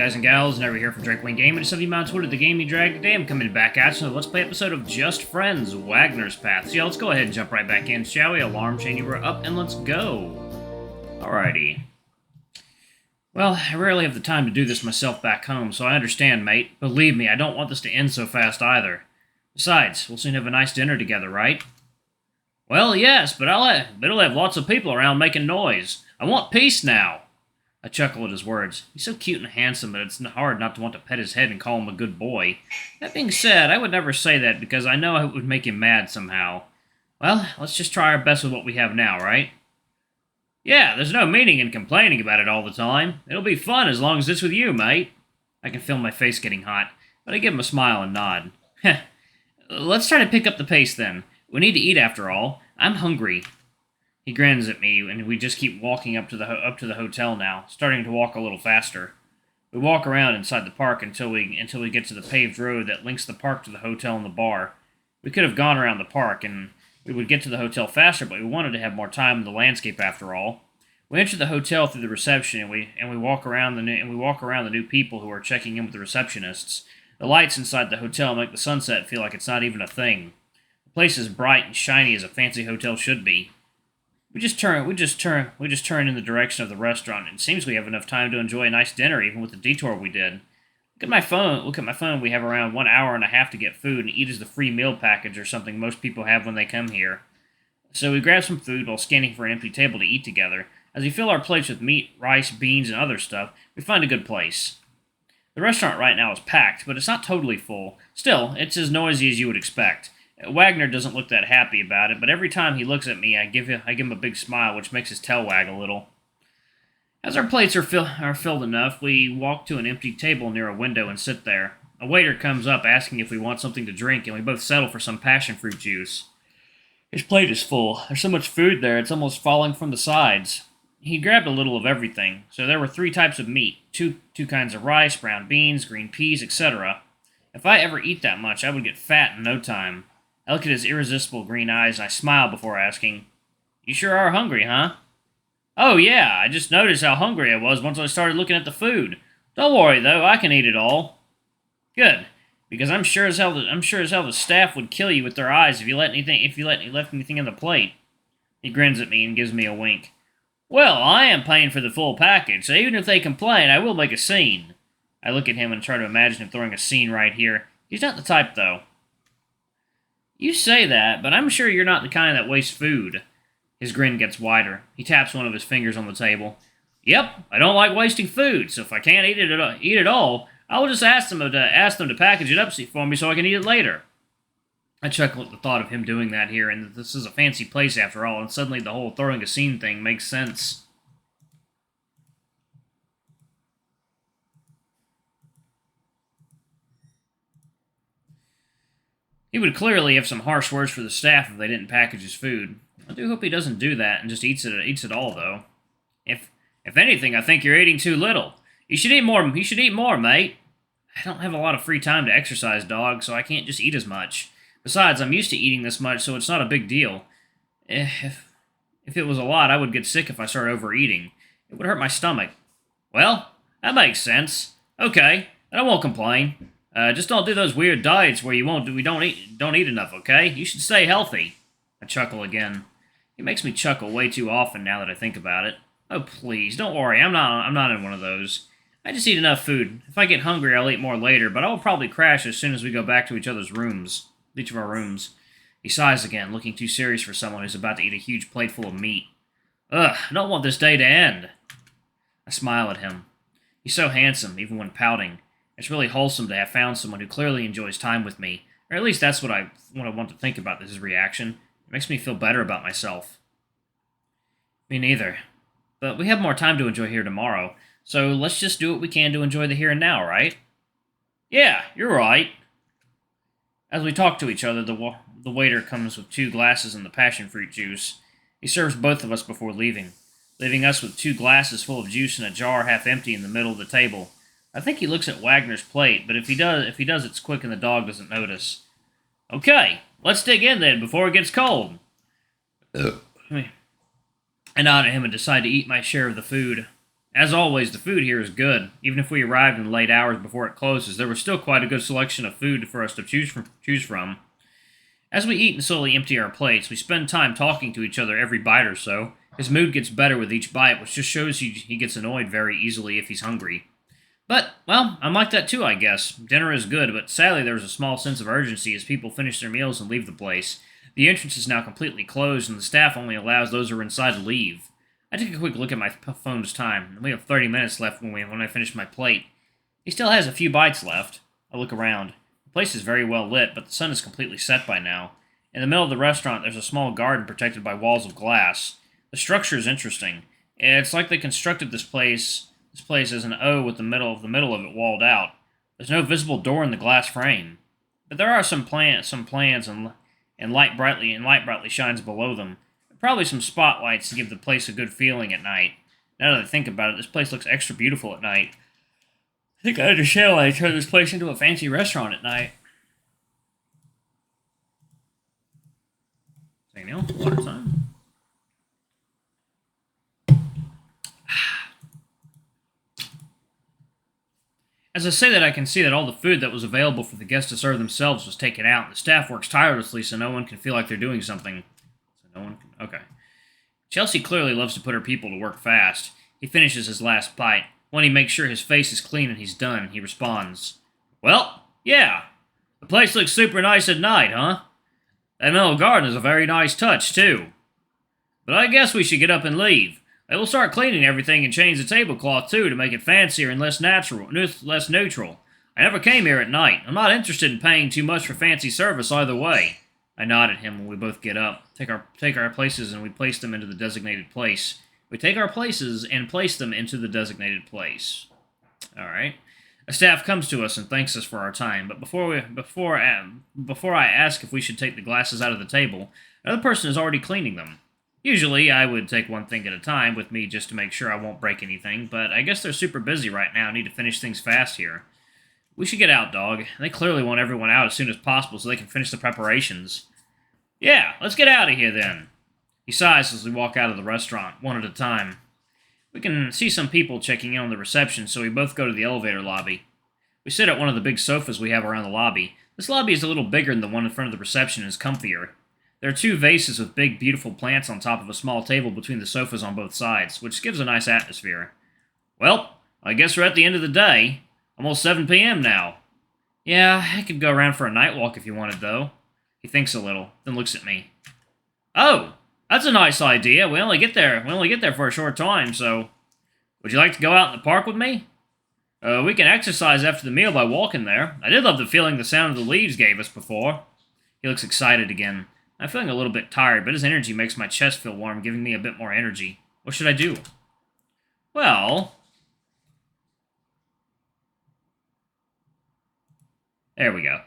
guys and gals, and over here from Drake Wing Game, and some of you on Twitter, the Game You Drag. Today I'm coming back at you with a Let's Play episode of Just Friends, Wagner's Path. So yeah, let's go ahead and jump right back in, shall we? Alarm chain you were up, and let's go. Alrighty. Well, I rarely have the time to do this myself back home, so I understand, mate. Believe me, I don't want this to end so fast either. Besides, we'll soon have a nice dinner together, right? Well, yes, but it'll have lots of people around making noise. I want peace now. I chuckle at his words. He's so cute and handsome, but it's hard not to want to pet his head and call him a good boy. That being said, I would never say that because I know it would make him mad somehow. Well, let's just try our best with what we have now, right? Yeah, there's no meaning in complaining about it all the time. It'll be fun as long as it's with you, mate. I can feel my face getting hot, but I give him a smile and nod. Heh. Let's try to pick up the pace then. We need to eat after all. I'm hungry. He grins at me, and we just keep walking up to the hotel now, starting to walk a little faster. We walk around inside the park until we get to the paved road that links the park to the hotel and the bar. We could have gone around the park, and we would get to the hotel faster, but we wanted to have more time in the landscape after all. We enter the hotel through the reception, and we walk around the new people who are checking in with the receptionists. The lights inside the hotel make the sunset feel like it's not even a thing. The place is bright and shiny as a fancy hotel should be. We just turn in the direction of the restaurant, and it seems we have enough time to enjoy a nice dinner, even with the detour we did. Look at my phone. We have around 1 hour and a half to get food, and eat as the free meal package or something most people have when they come here. So we grab some food while scanning for an empty table to eat together. As we fill our plates with meat, rice, beans, and other stuff, we find a good place. The restaurant right now is packed, but it's not totally full. Still, it's as noisy as you would expect. Wagner doesn't look that happy about it, but every time he looks at me, I give him a big smile, which makes his tail wag a little. As our plates are filled enough, we walk to an empty table near a window and sit there. A waiter comes up asking if we want something to drink, and we both settle for some passion fruit juice. His plate is full. There's so much food there, it's almost falling from the sides. He grabbed a little of everything, so there were 3 types of meat, two kinds of rice, brown beans, green peas, etc. If I ever eat that much, I would get fat in no time. I look at his irresistible green eyes, and I smile before asking, "You sure are hungry, huh?" "Oh, yeah, I just noticed how hungry I was once I started looking at the food. Don't worry, though, I can eat it all." "Good, because I'm sure as hell the staff would kill you with their eyes if you left anything in the plate." He grins at me and gives me a wink. "Well, I am paying for the full package, so even if they complain, I will make a scene." I look at him and try to imagine him throwing a scene right here. He's not the type, though. "You say that, but I'm sure you're not the kind that wastes food." His grin gets wider. He taps one of his fingers on the table. "Yep, I don't like wasting food, so if I can't eat it all, I will just ask them to package it up for me so I can eat it later." I chuckle at the thought of him doing that here, and that this is a fancy place after all, and suddenly the whole throwing a scene thing makes sense. He would clearly have some harsh words for the staff if they didn't package his food. I do hope he doesn't do that and just eats it all, though. If anything, I think you're eating too little. You should eat more. You should eat more, mate. I don't have a lot of free time to exercise, dog, so I can't just eat as much. Besides, I'm used to eating this much, so it's not a big deal. If it was a lot, I would get sick if I started overeating. It would hurt my stomach. Well, that makes sense. Okay, then I won't complain. Just don't do those weird diets where we don't eat enough, okay? You should stay healthy. I chuckle again. He makes me chuckle way too often now that I think about it. Oh, please, don't worry, I'm not in one of those. I just eat enough food. If I get hungry, I'll eat more later, but I will probably crash as soon as we go back to each of our rooms. He sighs again, looking too serious for someone who's about to eat a huge plate full of meat. Ugh, I don't want this day to end. I smile at him. He's so handsome, even when pouting. It's really wholesome to have found someone who clearly enjoys time with me, or at least that's what I want to think about his reaction. It makes me feel better about myself. Me neither. But we have more time to enjoy here tomorrow, so let's just do what we can to enjoy the here and now, right? Yeah, you're right. As we talk to each other, the waiter comes with 2 glasses and the passion fruit juice. He serves both of us before leaving us with 2 glasses full of juice and a jar half empty in the middle of the table. I think he looks at Wagner's plate, but if he does, it's quick and the dog doesn't notice. Okay, let's dig in then before it gets cold. I nod at him and decide to eat my share of the food. As always, the food here is good. Even if we arrived in late hours before it closes, there was still quite a good selection of food for us to choose from. As we eat and slowly empty our plates, we spend time talking to each other every bite or so. His mood gets better with each bite, which just shows he gets annoyed very easily if he's hungry. But, well, I'm like that too, I guess. Dinner is good, but sadly there is a small sense of urgency as people finish their meals and leave the place. The entrance is now completely closed, and the staff only allows those who are inside to leave. I take a quick look at my phone's time, and we have 30 minutes left when I finish my plate. He still has a few bites left. I look around. The place is very well lit, but the sun is completely set by now. In the middle of the restaurant, there's a small garden protected by walls of glass. The structure is interesting. It's like they constructed this place as an O with the middle of it walled out. There's no visible door in the glass frame, but there are some plans and light brightly shines below them. Probably some spotlights to give the place a good feeling at night. Now that I think about it, this place looks extra beautiful at night. I think I understand why they turned this place into a fancy restaurant at night. Hey Neil, water time. As I say that, I can see that all the food that was available for the guests to serve themselves was taken out. The staff works tirelessly so no one can feel like they're doing something. Okay. Chelsea clearly loves to put her people to work fast. He finishes his last bite. When he makes sure his face is clean and he's done, he responds, "Well, yeah. The place looks super nice at night, huh? That middle garden is a very nice touch, too. But I guess we should get up and leave. They will start cleaning everything and change the tablecloth, too, to make it fancier and less neutral. I never came here at night. I'm not interested in paying too much for fancy service either way." I nod at him when we both get up, take our places, and we place them into the designated place. We take our places and place them into the designated place. All right. A staff comes to us and thanks us for our time, but before I ask if we should take the glasses out of the table, another person is already cleaning them. Usually, I would take one thing at a time with me just to make sure I won't break anything, but I guess they're super busy right now and need to finish things fast here. We should get out, dog. They clearly want everyone out as soon as possible so they can finish the preparations. Yeah, let's get out of here then. He sighs as we walk out of the restaurant, one at a time. We can see some people checking in on the reception, so we both go to the elevator lobby. We sit at one of the big sofas we have around the lobby. This lobby is a little bigger than the one in front of the reception and is comfier. There are two vases with big, beautiful plants on top of a small table between the sofas on both sides, which gives a nice atmosphere. Well, I guess we're at the end of the day. Almost 7 p.m. now. Yeah, I could go around for a night walk if you wanted, though. He thinks a little, then looks at me. Oh, that's a nice idea. We only get there for a short time, so... Would you like to go out in the park with me? We can exercise after the meal by walking there. I did love the feeling the sound of the leaves gave us before. He looks excited again. I'm feeling a little bit tired, but his energy makes my chest feel warm, giving me a bit more energy. What should I do? Well... There we go.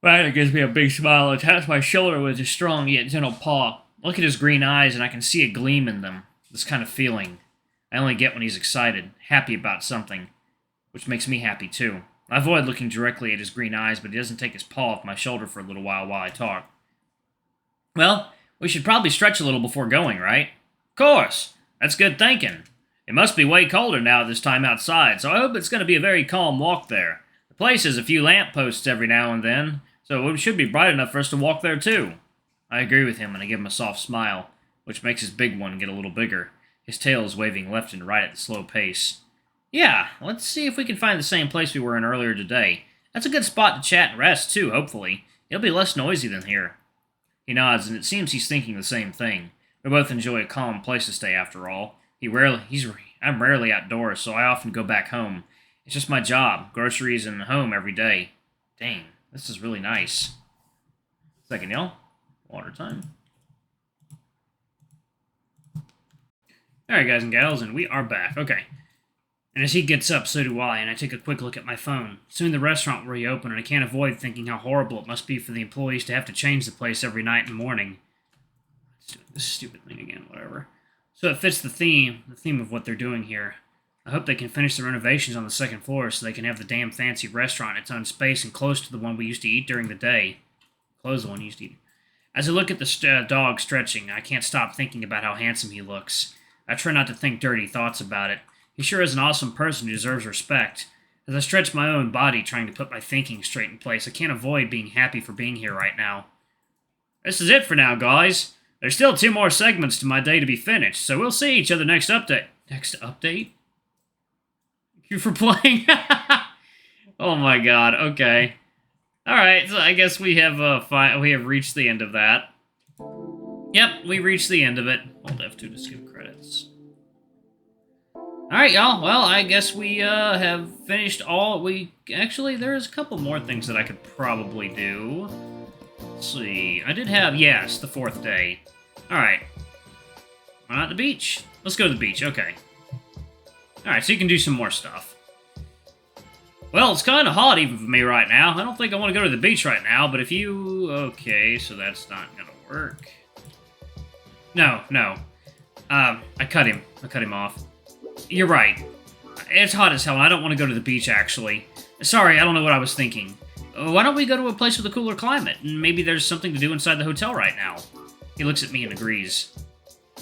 Wagner gives me a big smile and taps my shoulder with his strong yet gentle paw. I look at his green eyes and I can see a gleam in them. This kind of feeling I only get when he's excited, happy about something, which makes me happy too. I avoid looking directly at his green eyes, but he doesn't take his paw off my shoulder for a little while I talk. Well, we should probably stretch a little before going, right? Of course. That's good thinking. It must be way colder now at this time outside, so I hope it's going to be a very calm walk there. The place has a few lampposts every now and then, so it should be bright enough for us to walk there too. I agree with him and I give him a soft smile, which makes his big one get a little bigger. His tail is waving left and right at a slow pace. Yeah, let's see if we can find the same place we were in earlier today. That's a good spot to chat and rest too, hopefully. It'll be less noisy than here. He nods and it seems he's thinking the same thing. We both enjoy a calm place to stay after all. I'm rarely outdoors, so I often go back home. It's just my job, groceries, and home every day. Dang, this is really nice. Second, y'all. Water time. Alright, guys and gals, and we are back. Okay. And as he gets up, so do I, and I take a quick look at my phone. Soon the restaurant will reopen, and I can't avoid thinking how horrible it must be for the employees to have to change the place every night and morning. Let's do this stupid thing again, whatever. So it fits the theme of what they're doing here. I hope they can finish the renovations on the second floor so they can have the damn fancy restaurant in its own space and close to the one we used to eat during the day. Close the one we used to eat. As I look at the dog stretching, I can't stop thinking about how handsome he looks. I try not to think dirty thoughts about it. He sure is an awesome person who deserves respect. As I stretch my own body trying to put my thinking straight in place, I can't avoid being happy for being here right now. This is it for now, guys. There's still 2 more segments to my day to be finished, so we'll see each other next update. Next update? Thank you for playing. Oh my god, okay. Alright, so I guess we have reached the end of that. Yep, we reached the end of it. Hold F2 to skip credits. Alright, y'all. Well, I guess we have finished all... Actually, there's a couple more things that I could probably do. Let's see. I did have... Yes, the 4th day. Alright. Why not the beach? Let's go to the beach, okay. Alright, so you can do some more stuff. Well, it's kind of hot even for me right now. I don't think I want to go to the beach right now, but if you... Okay, so that's not going to work. No. I cut him. I cut him off. You're right. It's hot as hell, and I don't want to go to the beach, actually. Sorry, I don't know what I was thinking. Why don't we go to a place with a cooler climate? And maybe there's something to do inside the hotel right now. He looks at me and agrees.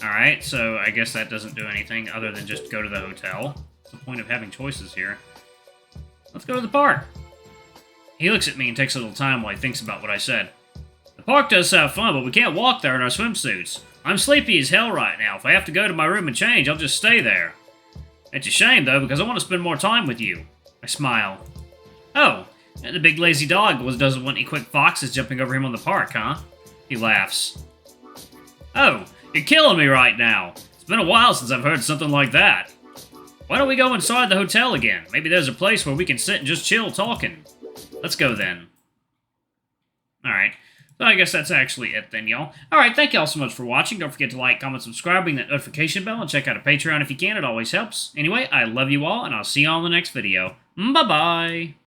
Alright, so I guess that doesn't do anything other than just go to the hotel. What's the point of having choices here? Let's go to the park. He looks at me and takes a little time while he thinks about what I said. The park does have fun, but we can't walk there in our swimsuits. I'm sleepy as hell right now. If I have to go to my room and change, I'll just stay there. It's a shame, though, because I want to spend more time with you. I smile. Oh, and the big lazy dog doesn't want any quick foxes jumping over him on the park, huh? He laughs. Oh, you're killing me right now. It's been a while since I've heard something like that. Why don't we go inside the hotel again? Maybe there's a place where we can sit and just chill talking. Let's go then. Alright. So I guess that's actually it then, y'all. Alright, thank y'all so much for watching. Don't forget to like, comment, subscribe, ring that notification bell, and check out a Patreon if you can. It always helps. Anyway, I love you all, and I'll see y'all in the next video. Bye-bye!